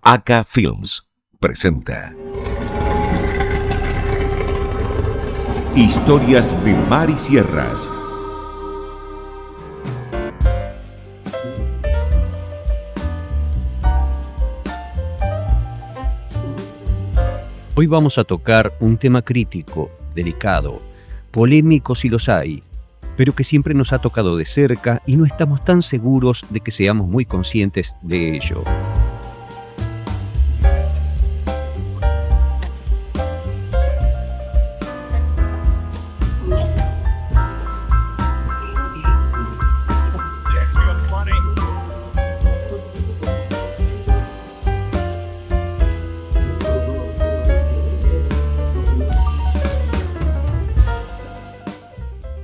ACA Films presenta Historias de Mar y Sierras. Hoy vamos a tocar un tema crítico, delicado, polémico si los hay, pero que siempre nos ha tocado de cerca y no estamos tan seguros de que seamos muy conscientes de ello.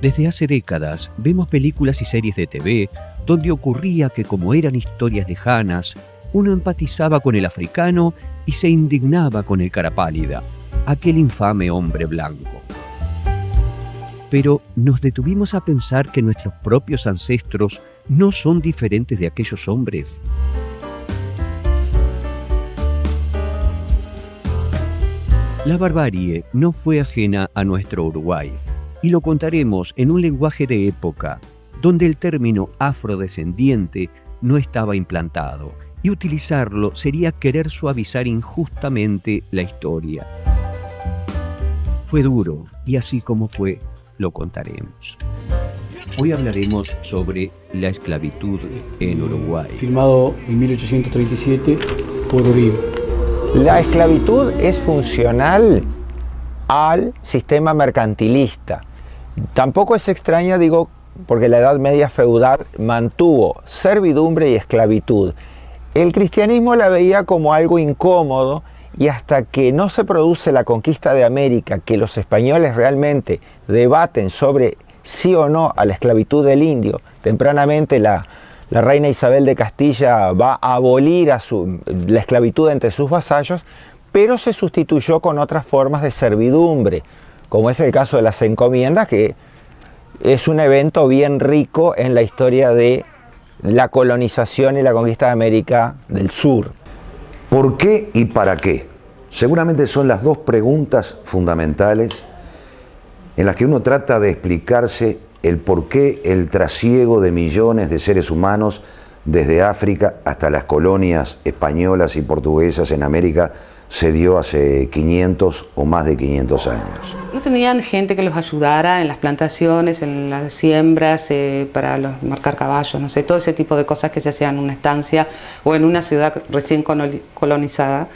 Desde hace décadas vemos películas y series de TV donde ocurría que, como eran historias lejanas, uno empatizaba con el africano y se indignaba con el cara pálida, aquel infame hombre blanco. Pero nos detuvimos a pensar que nuestros propios ancestros no son diferentes de aquellos hombres. La barbarie no fue ajena a nuestro Uruguay. Y lo contaremos en un lenguaje de época, donde el término afrodescendiente no estaba implantado, y utilizarlo sería querer suavizar injustamente la historia. Fue duro, y así como fue, lo contaremos. Hoy hablaremos sobre la esclavitud en Uruguay. Filmado en 1837 por Uribe. La esclavitud es funcional al sistema mercantilista. Tampoco es extraña, digo, porque la Edad Media feudal mantuvo servidumbre y esclavitud. El cristianismo la veía como algo incómodo y hasta que no se produce la conquista de América, que los españoles realmente debaten sobre sí o no a la esclavitud del indio, tempranamente la reina Isabel de Castilla va a abolir la esclavitud entre sus vasallos, pero se sustituyó con otras formas de servidumbre, como es el caso de las encomiendas, que es un evento bien rico en la historia de la colonización y la conquista de América del Sur. ¿Por qué y para qué? Seguramente son las dos preguntas fundamentales en las que uno trata de explicarse el por qué el trasiego de millones de seres humanos desde África hasta las colonias españolas y portuguesas en América se dio hace 500 o más de 500 años. No tenían gente que los ayudara en las plantaciones, en las siembras, para marcar caballos, no sé, todo ese tipo de cosas que se hacían en una estancia o en una ciudad recién colonizada.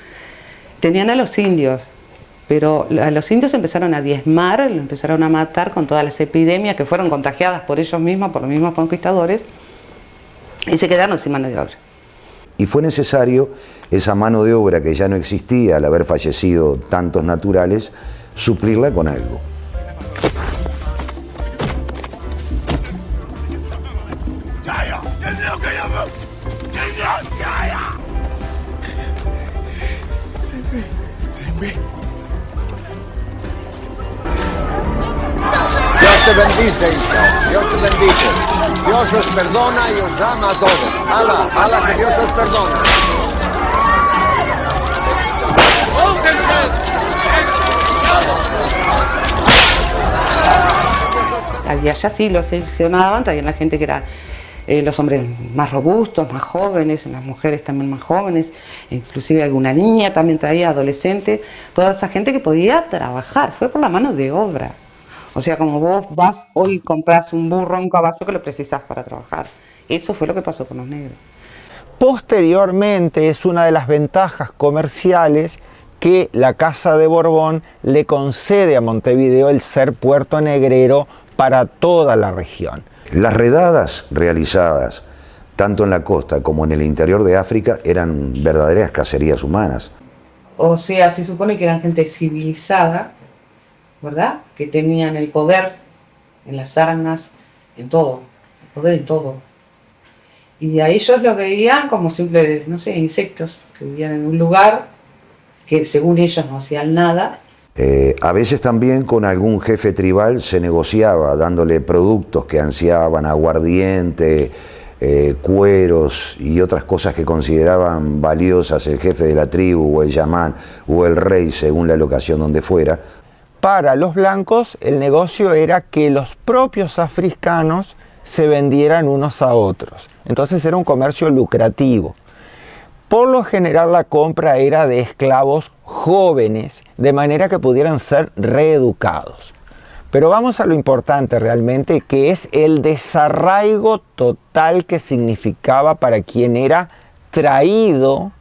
Tenían a los indios, pero a los indios empezaron a diezmar, los empezaron a matar con todas las epidemias que fueron contagiadas por ellos mismos, por los mismos conquistadores, y se quedaron sin mano de obra. Y fue necesario esa mano de obra que ya no existía al haber fallecido tantos naturales, suplirla con algo. Dios te bendice, hijo. Dios te bendice. Dios os perdona y os ama a todos. Ala, que Dios os perdona. Allá sí los seleccionaban, traían la gente que era los hombres más robustos, más jóvenes, las mujeres también más jóvenes, inclusive alguna niña también traía, adolescente, toda esa gente que podía trabajar, fue por la mano de obra. O sea, como vos vas hoy y compras un burro, un caballo que lo precisas para trabajar. Eso fue lo que pasó con los negros. Posteriormente es una de las ventajas comerciales que la Casa de Borbón le concede a Montevideo el ser puerto negrero para toda la región. Las redadas realizadas tanto en la costa como en el interior de África eran verdaderas cacerías humanas. O sea, se supone que eran gente civilizada, ¿verdad? Que tenían el poder en las armas, en todo, el poder en todo. Y a ellos los veían como simples, no sé, insectos que vivían en un lugar que según ellos no hacían nada. A veces también con algún jefe tribal se negociaba dándole productos que ansiaban, aguardiente, cueros y otras cosas que consideraban valiosas el jefe de la tribu o el yamán o el rey, según la locación donde fuera. Para los blancos el negocio era que los propios africanos se vendieran unos a otros. Entonces era un comercio lucrativo. Por lo general la compra era de esclavos jóvenes, de manera que pudieran ser reeducados. Pero vamos a lo importante realmente, que es el desarraigo total que significaba para quien era traído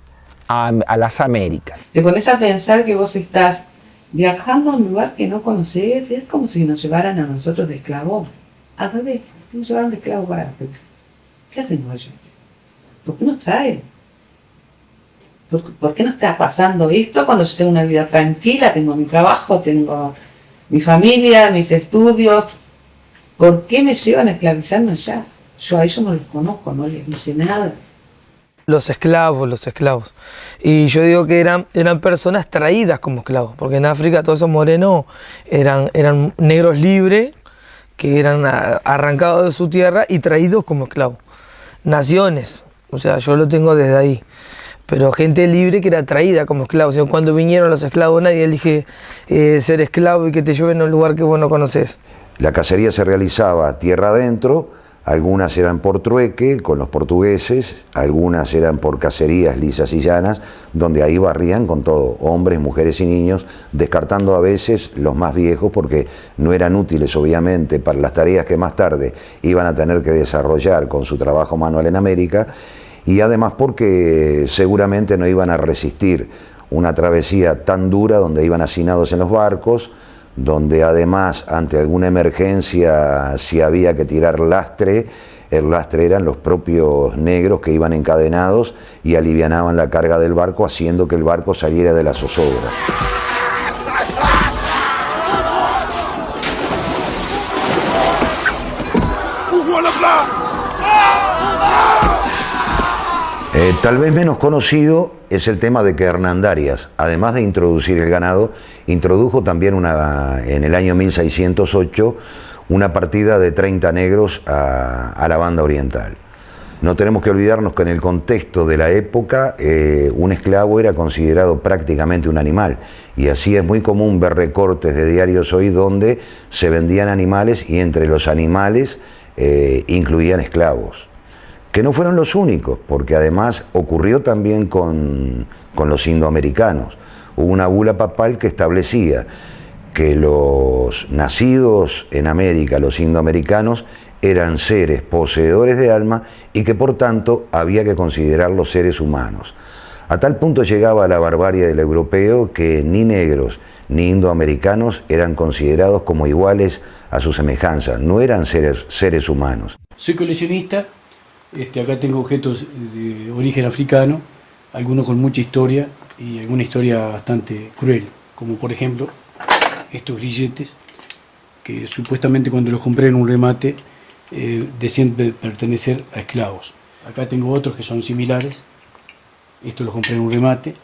a las Américas. Te pones a pensar que vos estás viajando a un lugar que no conoces, es como si nos llevaran a nosotros de esclavos. Al revés, nos llevaron de esclavos para África. ¿Qué hacemos allá? ¿Por qué nos traen? ¿Por qué no está pasando esto cuando yo tengo una vida tranquila, tengo mi trabajo, tengo mi familia, mis estudios? ¿Por qué me llevan a esclavizarme allá? Yo a ellos no los conozco, no les hice nada. Los esclavos. Y yo digo que eran personas traídas como esclavos, porque en África todos esos morenos eran negros libres, que eran arrancados de su tierra y traídos como esclavos. Naciones, o sea, yo lo tengo desde ahí. Pero gente libre que era traída como esclavos. O sea, cuando vinieron los esclavos, nadie elige ser esclavo y que te lleven a un lugar que vos no conoces. La cacería se realizaba tierra adentro, algunas eran por trueque con los portugueses, algunas eran por cacerías lisas y llanas, donde ahí barrían con todo, hombres, mujeres y niños, descartando a veces los más viejos porque no eran útiles obviamente para las tareas que más tarde iban a tener que desarrollar con su trabajo manual en América, y además porque seguramente no iban a resistir una travesía tan dura donde iban hacinados en los barcos, donde además ante alguna emergencia si había que tirar lastre, el lastre eran los propios negros que iban encadenados y alivianaban la carga del barco haciendo que el barco saliera de la zozobra. Tal vez menos conocido es el tema de que Hernandarias, además de introducir el ganado, introdujo también en el año 1608 una partida de 30 negros a la banda oriental. No tenemos que olvidarnos que en el contexto de la época un esclavo era considerado prácticamente un animal, y así es muy común ver recortes de diarios hoy donde se vendían animales y entre los animales incluían esclavos. Que no fueron los únicos, porque además ocurrió también con los indoamericanos. Hubo una bula papal que establecía que los nacidos en América, los indoamericanos, eran seres poseedores de alma y que por tanto había que considerarlos seres humanos. A tal punto llegaba la barbarie del europeo que ni negros ni indoamericanos eran considerados como iguales a su semejanza, no eran seres humanos. Soy coleccionista. Acá tengo objetos de origen africano, algunos con mucha historia y alguna historia bastante cruel, como por ejemplo estos grilletes que supuestamente cuando los compré en un remate decían pertenecer a esclavos. Acá tengo otros que son similares, estos los compré en un remate,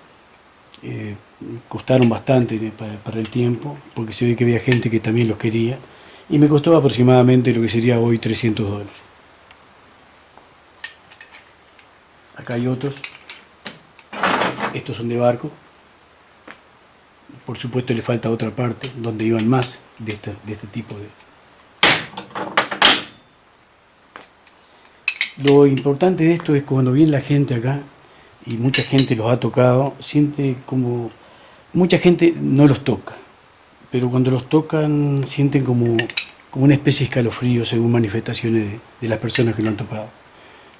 costaron bastante para el tiempo porque se ve que había gente que también los quería y me costó aproximadamente lo que sería hoy $300. Acá hay otros, estos son de barco, por supuesto le falta otra parte donde iban más de este tipo de... Lo importante de esto es cuando viene la gente acá, y mucha gente los ha tocado, siente como... Mucha gente no los toca, pero cuando los tocan sienten como una especie de escalofrío según manifestaciones de las personas que lo han tocado.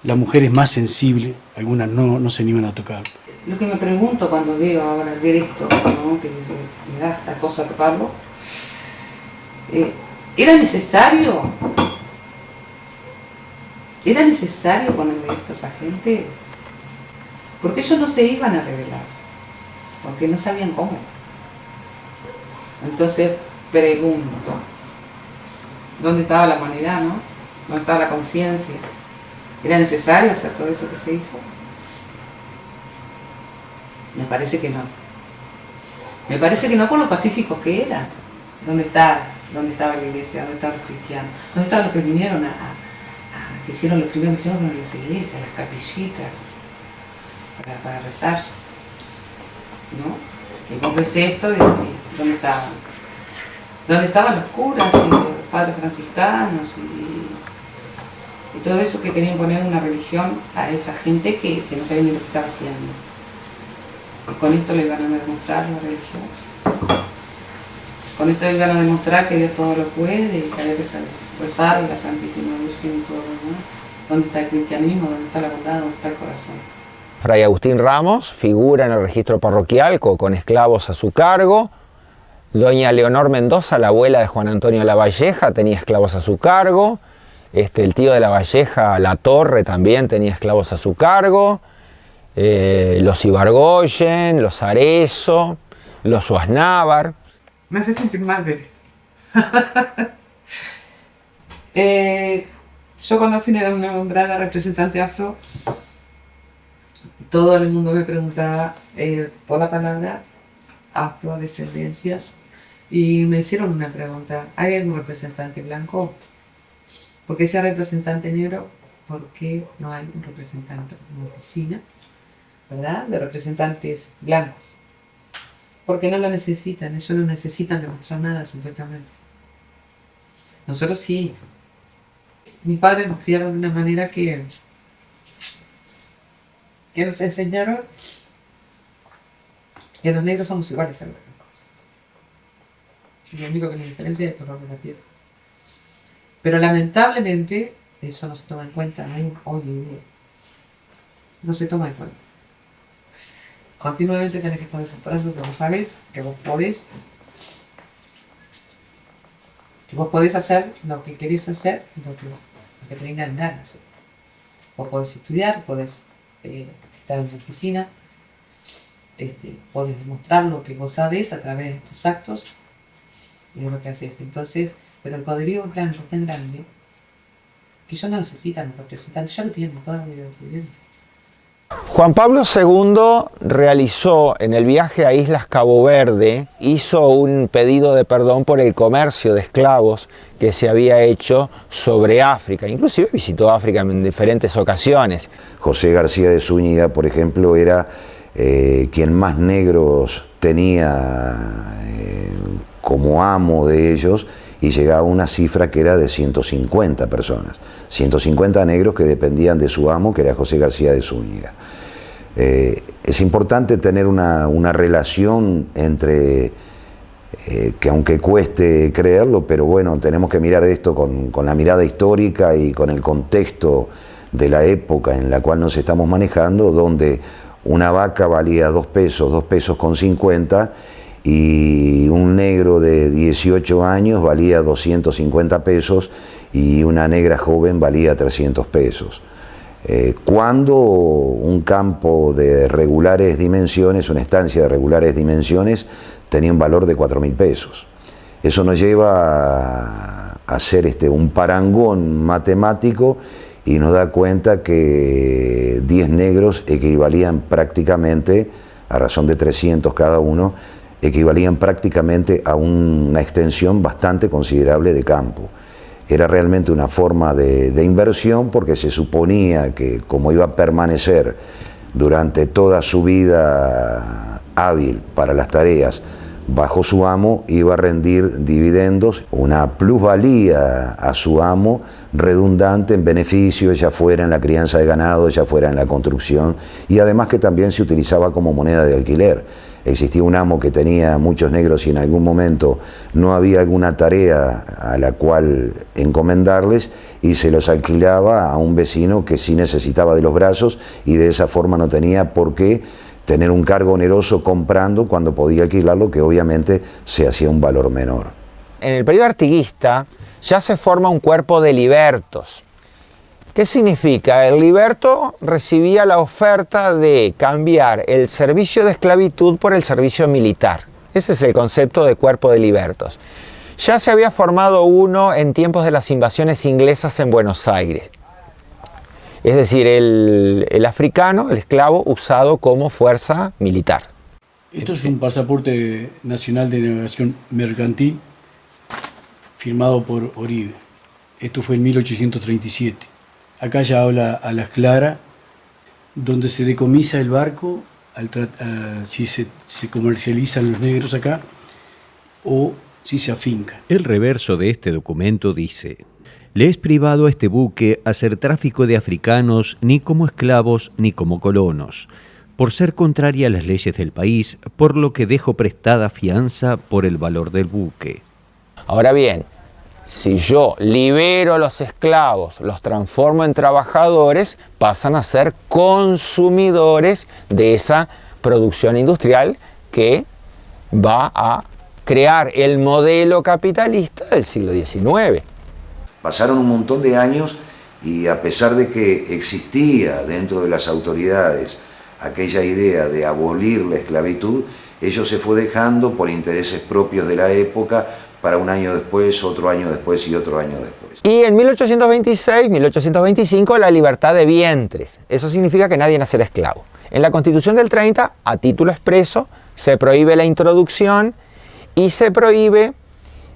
La mujer es más sensible, algunas no se animan a tocar. Lo que me pregunto cuando veo ahora ver esto, ¿no? Que me da esta cosa tocarlo, ¿era necesario? ¿Era necesario ponerle esto a esa gente? Porque ellos no se iban a rebelar, porque no sabían cómo. Entonces pregunto, ¿dónde estaba la humanidad, no? ¿Dónde estaba la conciencia? ¿Era necesario hacer todo eso que se hizo? Me parece que no. Me parece que no por lo pacíficos que eran. ¿Dónde estaba la iglesia? ¿Dónde estaban los cristianos? ¿Dónde estaban los que vinieron a que hicieron los primeros hicieron en las iglesias, las capillitas, para rezar, ¿no? Y vos ves esto y decís, ¿dónde estaban? ¿Dónde estaban los curas y los padres franciscanos y todo eso que querían poner una religión a esa gente que no sabía ni lo que estaba haciendo? Y con esto le iban a demostrar la religión. Con esto le iban a demostrar que Dios todo lo puede y que había que rezar y la Santísima Virgen y todo, ¿no? ¿Dónde está el cristianismo? ¿Dónde está la bondad? ¿Dónde está el corazón? Fray Agustín Ramos figura en el registro parroquial con esclavos a su cargo. Doña Leonor Mendoza, la abuela de Juan Antonio Lavalleja, tenía esclavos a su cargo. El tío de Lavalleja, La Torre, también tenía esclavos a su cargo. Los Ibargoyen, los Arezzo, los Oasnávar. Me hace sentir mal ver esto. Yo cuando fui a nombrar a representante afro, todo el mundo me preguntaba por la palabra afrodescendencia y me hicieron una pregunta: ¿hay algún representante blanco? Porque ese representante negro, ¿por qué no hay un representante en una oficina, ¿verdad?, de representantes blancos? Porque no lo necesitan, ellos no necesitan demostrar nada, supuestamente. Nosotros sí. Mis padres nos criaron de una manera que nos enseñaron que los negros somos iguales a los blancos. Y lo único que nos diferencia es el color de la piel. Pero lamentablemente eso no se toma en cuenta hoy en día. No se toma en cuenta. Continuamente tenés que estar demostrando que vos sabes que vos podés hacer lo que querés hacer, lo que te venga en ganas. Vos podés estudiar, podés estar en la oficina, podés demostrar lo que vos sabés a través de tus actos y de lo que haces. Entonces, pero el poderío blanco es tan grande que ellos no necesitan un representante, ya lo tienen toda la vida viviendo. Juan Pablo II realizó en el viaje a Islas Cabo Verde, hizo un pedido de perdón por el comercio de esclavos que se había hecho sobre África. Inclusive visitó África en diferentes ocasiones. José García de Zúñiga, por ejemplo, era quien más negros tenía como amo de ellos, y llegaba a una cifra que era de 150 personas, 150 negros que dependían de su amo, que era José García de Zúñiga. Es importante tener una relación entre, que aunque cueste creerlo, pero bueno, tenemos que mirar esto con la mirada histórica y con el contexto de la época en la cual nos estamos manejando, donde una vaca valía 2 pesos con 50, y un negro de 18 años valía 250 pesos y una negra joven valía 300 pesos. Cuando un campo de regulares dimensiones, una estancia de regulares dimensiones, tenía un valor de 4.000 pesos. Eso nos lleva a hacer un parangón matemático y nos da cuenta que 10 negros equivalían prácticamente, a razón de 300 cada uno, equivalían prácticamente a una extensión bastante considerable de campo. Era realmente una forma de inversión, porque se suponía que, como iba a permanecer durante toda su vida hábil para las tareas bajo su amo, iba a rendir dividendos, una plusvalía a su amo redundante en beneficio, ya fuera en la crianza de ganado, ya fuera en la construcción, y además que también se utilizaba como moneda de alquiler. Existía un amo que tenía muchos negros y en algún momento no había alguna tarea a la cual encomendarles, y se los alquilaba a un vecino que sí necesitaba de los brazos, y de esa forma no tenía por qué tener un cargo oneroso comprando cuando podía alquilarlo, que obviamente se hacía un valor menor. En el periodo artiguista ya se forma un cuerpo de libertos. ¿Qué significa? El liberto recibía la oferta de cambiar el servicio de esclavitud por el servicio militar. Ese es el concepto de cuerpo de libertos. Ya se había formado uno en tiempos de las invasiones inglesas en Buenos Aires. Es decir, el africano, el esclavo, usado como fuerza militar. Esto es un pasaporte nacional de navegación mercantil firmado por Oribe. Esto fue en 1837. Acá ya habla a las claras, donde se decomisa el barco, si se comercializan los negros acá, o si se afinca. El reverso de este documento dice: le es privado a este buque hacer tráfico de africanos ni como esclavos ni como colonos, por ser contraria a las leyes del país, por lo que dejo prestada fianza por el valor del buque. Ahora bien, si yo libero los esclavos, los transformo en trabajadores, pasan a ser consumidores de esa producción industrial que va a crear el modelo capitalista del siglo XIX. Pasaron un montón de años y a pesar de que existía dentro de las autoridades aquella idea de abolir la esclavitud, ello se fue dejando por intereses propios de la época, para un año después, otro año después y otro año después. Y en 1826, 1825, la libertad de vientres. Eso significa que nadie nacerá esclavo. En la Constitución del 30, a título expreso, se prohíbe la introducción y se prohíbe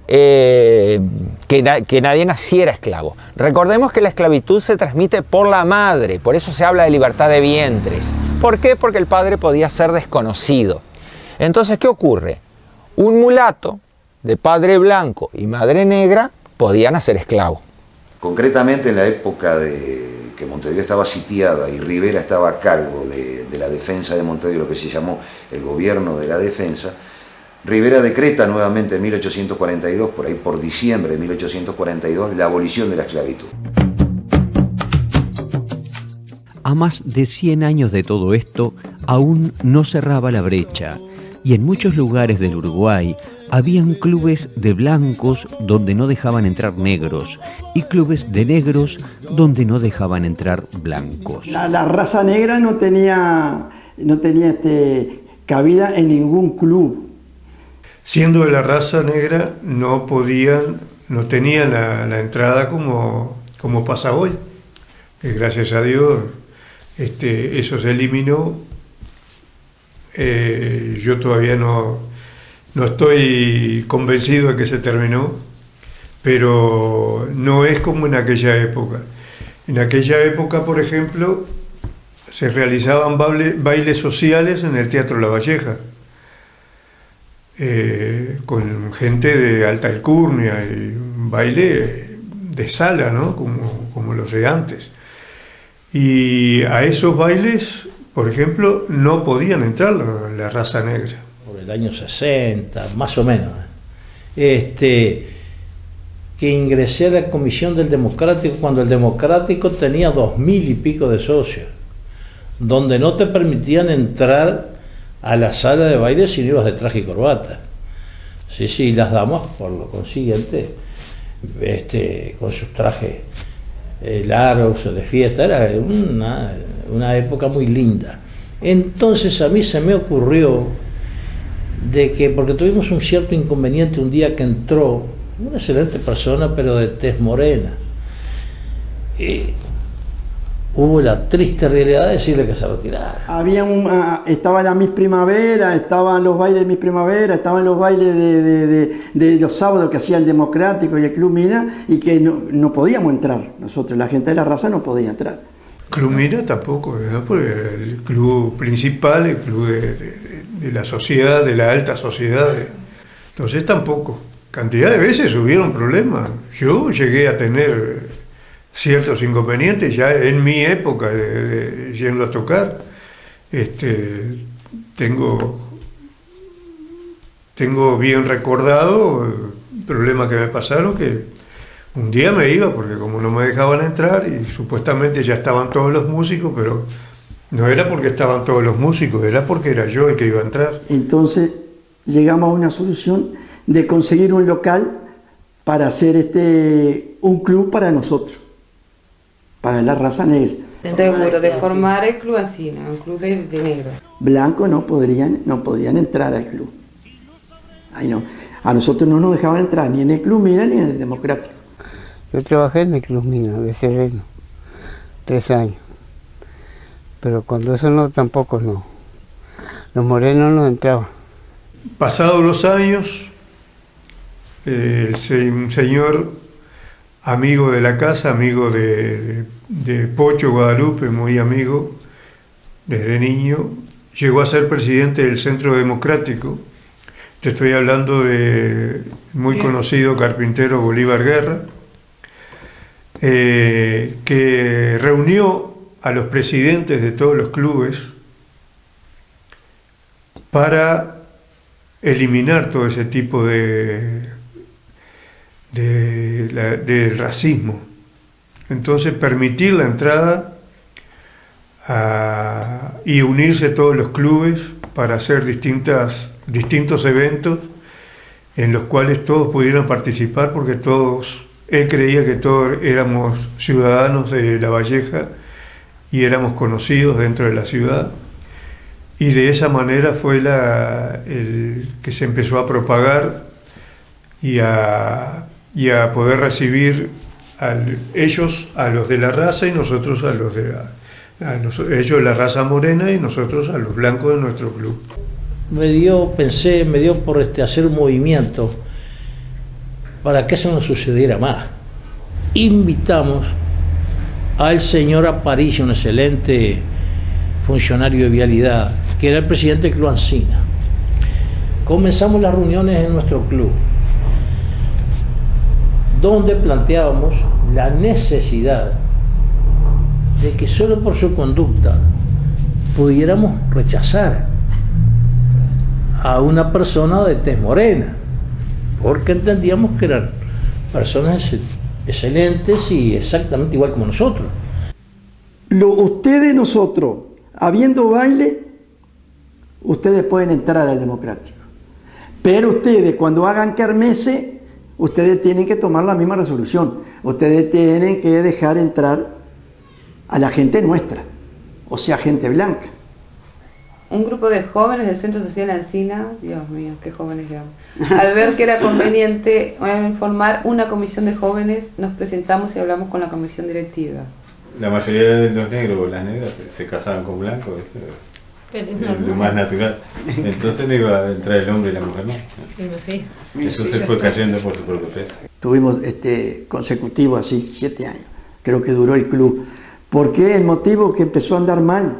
que nadie naciera esclavo. Recordemos que la esclavitud se transmite por la madre, por eso se habla de libertad de vientres. ¿Por qué? Porque el padre podía ser desconocido. Entonces, ¿qué ocurre? Un mulato de padre blanco y madre negra podía nacer esclavo. Concretamente en la época de que Montevideo estaba sitiada y Rivera estaba a cargo de la defensa de Montevideo, lo que se llamó el gobierno de la defensa, Rivera decreta nuevamente en 1842, por ahí por diciembre de 1842, la abolición de la esclavitud. A más de 100 años de todo esto, aún no cerraba la brecha, y en muchos lugares del Uruguay habían clubes de blancos donde no dejaban entrar negros y clubes de negros donde no dejaban entrar blancos. La raza negra no tenía cabida en ningún club. Siendo de la raza negra no tenían la entrada como pasa hoy. Gracias a Dios eso se eliminó. Yo todavía no estoy convencido de que se terminó, pero no es como en aquella época. En aquella época, por ejemplo, se realizaban bailes sociales en el Teatro La Valleja, con gente de alta alcurnia, y un baile de sala, ¿no? como los de antes. Y a esos bailes, por ejemplo, no podían entrar la raza negra. Por el año 60, más o menos, que ingresé a la comisión del Democrático cuando el Democrático tenía 2000 y pico de socios, donde no te permitían entrar a la sala de baile si no ibas de traje y corbata. Sí, las damas, por lo consiguiente, con sus trajes largos de fiesta, era una época muy linda. Entonces a mí se me ocurrió porque tuvimos un cierto inconveniente un día que entró una excelente persona, pero de tez morena. Hubo la triste realidad de decirle que se retirara. Estaba la Miss Primavera, estaban los bailes de Miss Primavera, estaban los bailes de los sábados que hacía el Democrático y el Club Mina, y que no podíamos entrar. Nosotros, la gente de la raza, no podía entrar. Club Mina tampoco, ¿verdad? Porque el club principal, el club de la sociedad, de la alta sociedad. Entonces tampoco. Cantidad de veces hubieron problemas. Yo llegué a tener ciertos inconvenientes ya en mi época de yendo a tocar. Tengo bien recordado problemas que me pasaron, que un día me iba porque como no me dejaban entrar y supuestamente ya estaban todos los músicos, pero no era porque estaban todos los músicos, era porque era yo el que iba a entrar. Entonces llegamos a una solución de conseguir un local para hacer un club para nosotros, para la raza negra. Seguro, de formar el club así, ¿no? Un club de negros. Blancos no podrían entrar al club. Ay, no. A nosotros no nos dejaban entrar ni en el Club Mina ni en el Democrático. Yo trabajé en el Club Mina de Sereno, 3 años. Pero cuando eso tampoco no. Los morenos no entraban. Pasados los años, un señor amigo de la casa, amigo de Pocho Guadalupe, muy amigo desde niño. Llegó a ser presidente del Centro Democrático. Te estoy hablando de muy conocido carpintero Bolívar Guerra, que reunió a los presidentes de todos los clubes para eliminar todo ese tipo del racismo. Entonces permitir la entrada y unirse todos los clubes para hacer distintos eventos en los cuales todos pudieran participar, porque él creía que todos éramos ciudadanos de La Valleja y éramos conocidos dentro de la ciudad. Y de esa manera fue el que se empezó a propagar y a poder recibir ellos a los de la raza y nosotros a los de ellos la raza morena y nosotros a los blancos de nuestro club. Me dio por hacer un movimiento para que eso no sucediera más. Invitamos al señor Aparicio, un excelente funcionario de vialidad, que era el presidente del Club Ancina. Comenzamos las reuniones en nuestro club, donde planteábamos la necesidad de que solo por su conducta pudiéramos rechazar a una persona de tez morena, porque entendíamos que eran personas excelentes y exactamente igual como nosotros. Ustedes, nosotros, habiendo baile, ustedes pueden entrar al democrático. Pero ustedes, cuando hagan kermesse, ustedes tienen que tomar la misma resolución. Ustedes tienen que dejar entrar a la gente nuestra, o sea, gente blanca. Un grupo de jóvenes del Centro Social Ancina, Dios mío, qué jóvenes éramos, al ver que era conveniente formar una comisión de jóvenes, nos presentamos y hablamos con la comisión directiva. La mayoría de los negros o las negras se casaban con blancos, pero es lo más natural. Entonces no iba a entrar el hombre y la mujer, ¿no? Eso se fue cayendo por su propio peso. Tuvimos consecutivo así, 7 años, creo que duró el club. ¿Por qué? El motivo que empezó a andar mal.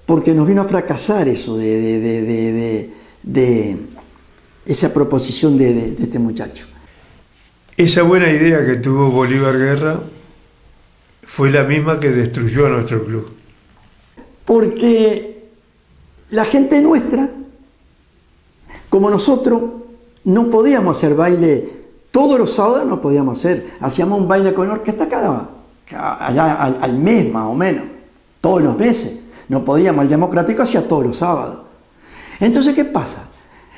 Porque nos vino a fracasar eso de esa proposición de este muchacho. Esa buena idea que tuvo Bolívar Guerra fue la misma que destruyó a nuestro club. Porque la gente nuestra, como nosotros, no podíamos hacer baile, todos los sábados no podíamos hacer, hacíamos un baile con orquesta allá al mes más o menos, todos los meses. No podíamos, el democrático hacía todos los sábados. Entonces, ¿qué pasa?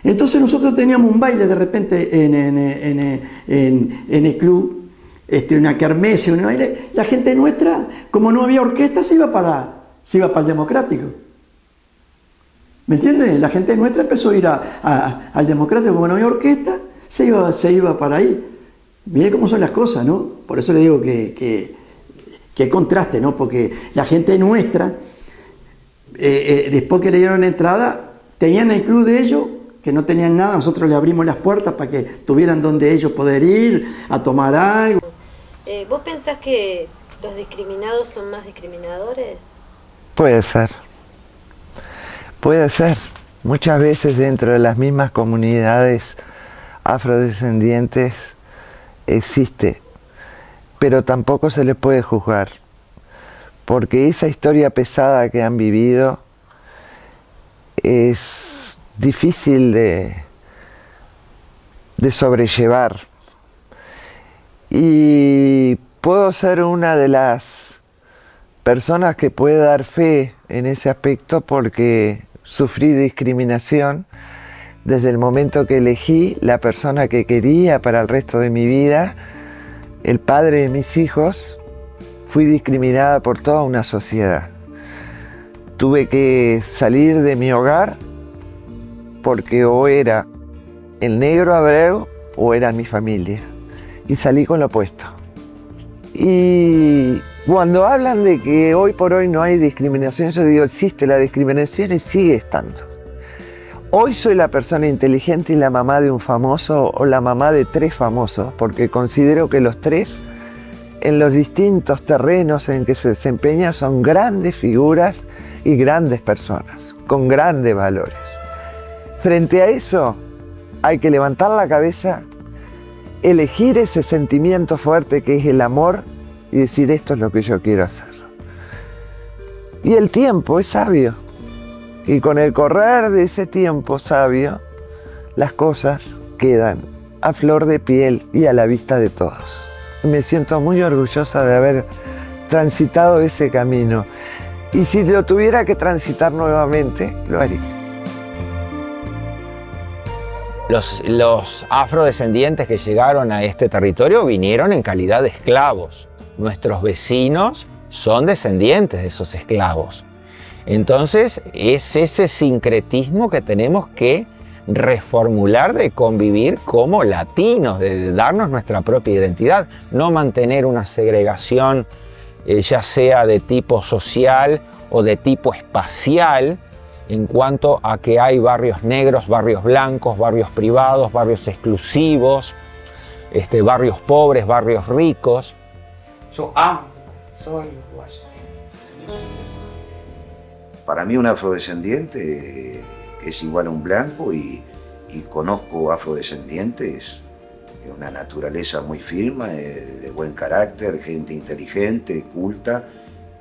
Entonces nosotros teníamos un baile de repente en el club, una kermesse, un baile. La gente nuestra, como no había orquesta, se iba para el democrático. ¿Me entiendes? La gente nuestra empezó a ir al democrático, como no había orquesta, se iba para ahí. Mire cómo son las cosas, ¿no? Por eso le digo que contraste, ¿no? Porque la gente nuestra, después que le dieron la entrada, tenían el club de ellos, que no tenían nada, nosotros le abrimos las puertas para que tuvieran donde ellos poder ir a tomar algo. ¿Vos pensás que los discriminados son más discriminadores? Puede ser. Puede ser. Muchas veces dentro de las mismas comunidades afrodescendientes existe, pero tampoco se les puede juzgar, porque esa historia pesada que han vivido es difícil de sobrellevar. Y puedo ser una de las personas que puede dar fe en ese aspecto porque sufrí discriminación desde el momento que elegí la persona que quería para el resto de mi vida, el padre de mis hijos. Fui discriminada por toda una sociedad. Tuve que salir de mi hogar porque o era el negro hebreo o era mi familia. Y salí con lo opuesto. Y cuando hablan de que hoy por hoy no hay discriminación, yo digo, existe la discriminación y sigue estando. Hoy soy la persona inteligente y la mamá de un famoso o la mamá de 3 famosos, porque considero que los 3, en los distintos terrenos en que se desempeñan, son grandes figuras y grandes personas, con grandes valores. Frente a eso, hay que levantar la cabeza, elegir ese sentimiento fuerte que es el amor y decir, esto es lo que yo quiero hacer. Y el tiempo es sabio. Y con el correr de ese tiempo sabio, las cosas quedan a flor de piel y a la vista de todos. Me siento muy orgullosa de haber transitado ese camino. Y si lo tuviera que transitar nuevamente, lo haría. Los afrodescendientes que llegaron a este territorio vinieron en calidad de esclavos. Nuestros vecinos son descendientes de esos esclavos. Entonces, es ese sincretismo que tenemos que reformular de convivir como latinos, de darnos nuestra propia identidad, no mantener una segregación ya sea de tipo social o de tipo espacial, en cuanto a que hay barrios negros, barrios blancos, barrios privados, barrios exclusivos, barrios pobres, barrios ricos. Yo amo, soy uruguayo. Para mí un afrodescendiente es igual a un blanco y conozco afrodescendientes de una naturaleza muy firme, de buen carácter, gente inteligente, culta,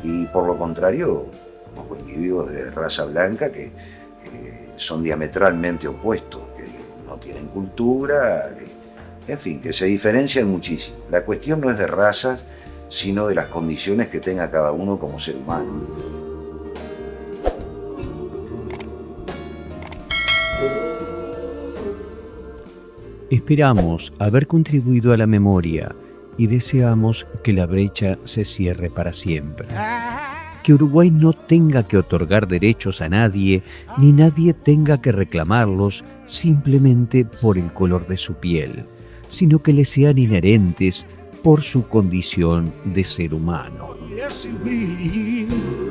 y por lo contrario conozco individuos de raza blanca que son diametralmente opuestos, que no tienen cultura, en fin, que se diferencian muchísimo. La cuestión no es de razas, sino de las condiciones que tenga cada uno como ser humano. Esperamos haber contribuido a la memoria y deseamos que la brecha se cierre para siempre. Que Uruguay no tenga que otorgar derechos a nadie, ni nadie tenga que reclamarlos simplemente por el color de su piel, sino que le sean inherentes por su condición de ser humano. Yes, indeed.